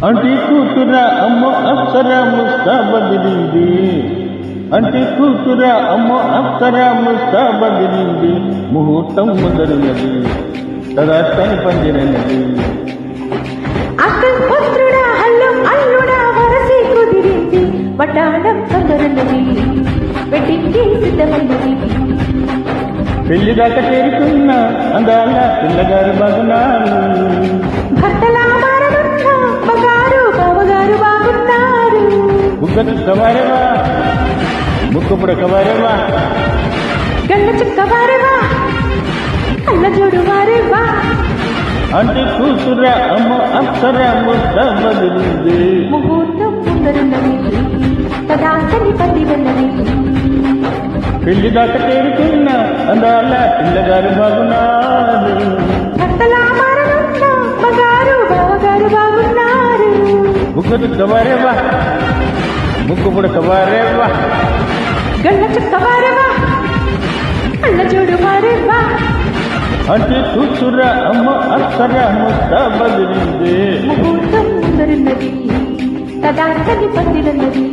అంటి కూతుర అమ్మో అప్సర ముస్తాబదిరింది అంటి కూతుర అమ్మో అప్సర ముస్తాబదిరింది ముహూర్తం ముదరున్నది తదాస్తని పంజరన్నది అక్కపుత్రుడా హల్లం అల్లుడా వరసి కుదిరింది వటాడం తొందరన్నది వెడ్డింగ్కి సిద్ధమైనది పెళ్లి దాకా చేరుకున్న అందాల పిల్లగారు బాగున్నారు భర్తలా మారనున్న మగారు బావగారు బాగున్నారు ముగ్గ కవారేవా ముక్కుపుడ కవారేవా గళ్ళ చుక్క వారేవా కళ్ళ జోడు వారేవా అంటి కూతుర అమ్మ అప్సర ముస్తాబదిరింది ముహూర్తం ముందరున్నది తదాస్తని పందిరన్నది పెళ్లి దాకా చేరుకున్న అందాల పిల్లగారు బాగున్నారు భర్తలా మారనున్న మగారు బావగారు బాగున్నారు ముగ్గురు కవారేవా ముక్కుపుడ కవారేవా గళ్ళ చుక్క వారేవా కళ్ళ జోడు వారేవా అంటి కూతుర అమ్మ అప్సర ముస్తాబదిరింది ముహూర్తం ముందరున్నది తదాస్తని పందిరన్నది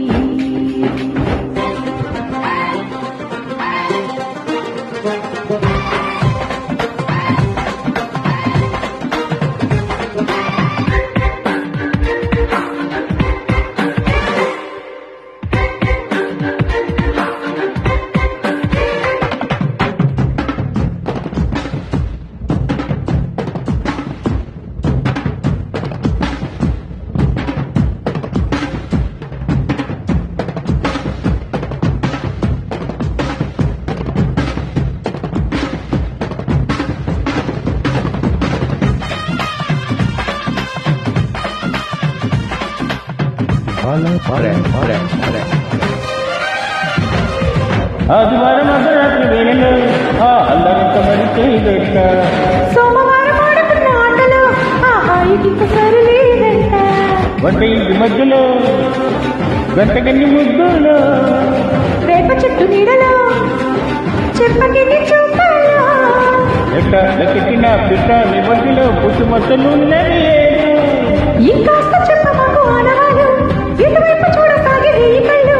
ఆదివారం అర్ధరాత్రి వేళలో ఆ అల్లరంత మరి చేయలేక సోమవారం ఆడుకున్న ఆటలో ఆ హాయికి సరి లేదంట వంట ఇంటి మధ్యలో గంటగన్ని ముద్దులో రేప చెట్టు నీడలో చెప్పగిన్ని చూపాలో లెక్కెట్టిన పిట్ట నీ మధ్యలో పుట్టుమచ్చలు ఇంకాస్త చెప్పమాకు ఆనవాళ్ళు ఇటువైపు చూడసాగి నీ కళ్ళు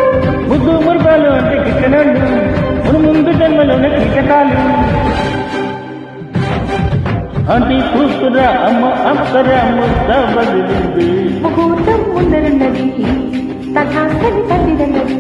ముద్దు మురుగాలు అంటే కిట్టనాళ్ళు మన ముందు జన్మలోనే క్రికెటాలు అంటి కూతుర అమ్మ అప్సర ముస్తాబదిరింది ముహూర్తం ముందరున్నది తథాస్తని పందిరన్నది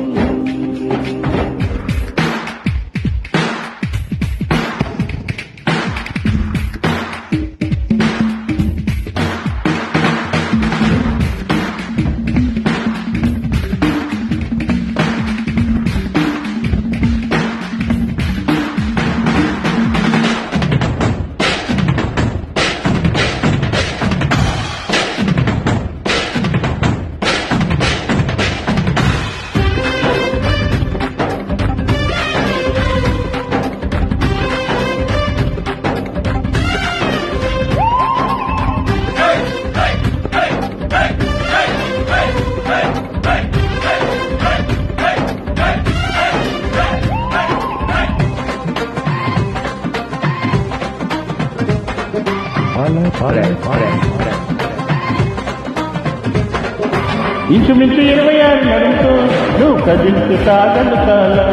ఇంచుమించు 26 నడుంతో నువ్వు కదిలించు సాగలు కాలం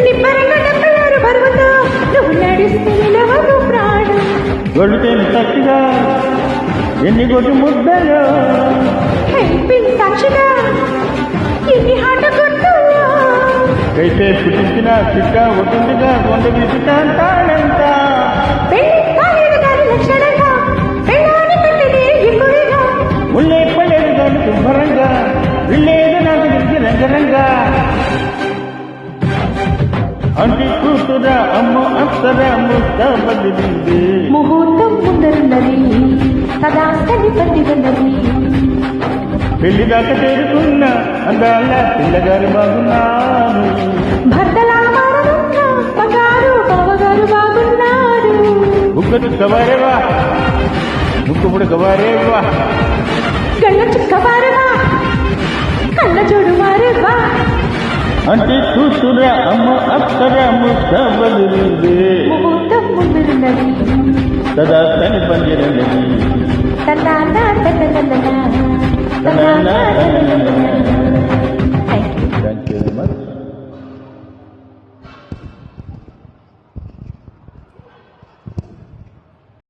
నిమ్మరంగా 76 బరువుతో నువ్వు నడిస్తే నిలవదు ప్రాణం గొడుతేను తక్కుగా ఎన్ని గొడ్డు ముద్దలో హెల్పింగ్ సాక్షిగా ఎన్ని హాట గుర్తుల్లో అయితే పుట్టించిన చిక్క ఉంటుందిగా కొండ విసుట అంటాడంట పెళ్లి కాలేదు దాని లక్షణంగా పెళ్ళాని పెట్టినే ఎక్కువగా ముళ్ళే పడేది దాని శుభ్రంగా విల్లేదు నాకు తెలిసి రంగరంగా అంటి కూతుర అమ్మ అప్సర ముస్తాబదిరింది ముహూర్తం ముందరున్నది తదాస్తని పందిరన్నది పెళ్లి దాకా చేరుకున్న అందాల పిల్లగారు బాగున్నారు భర్తలా మారనున్న మగారు బావగారు బాగున్నారు ముగ్గురు కవారేవా ముక్కుపుడు కవారేవా గళ్ళ చుక్క వారేవా కళ్ళ జోడు వారేవా అంటి కూతుర అమ్మ అప్సర ముస్తాబదిరింది ముహూర్తం ముందున్నది సదా తని పంజరన్నది తన తననా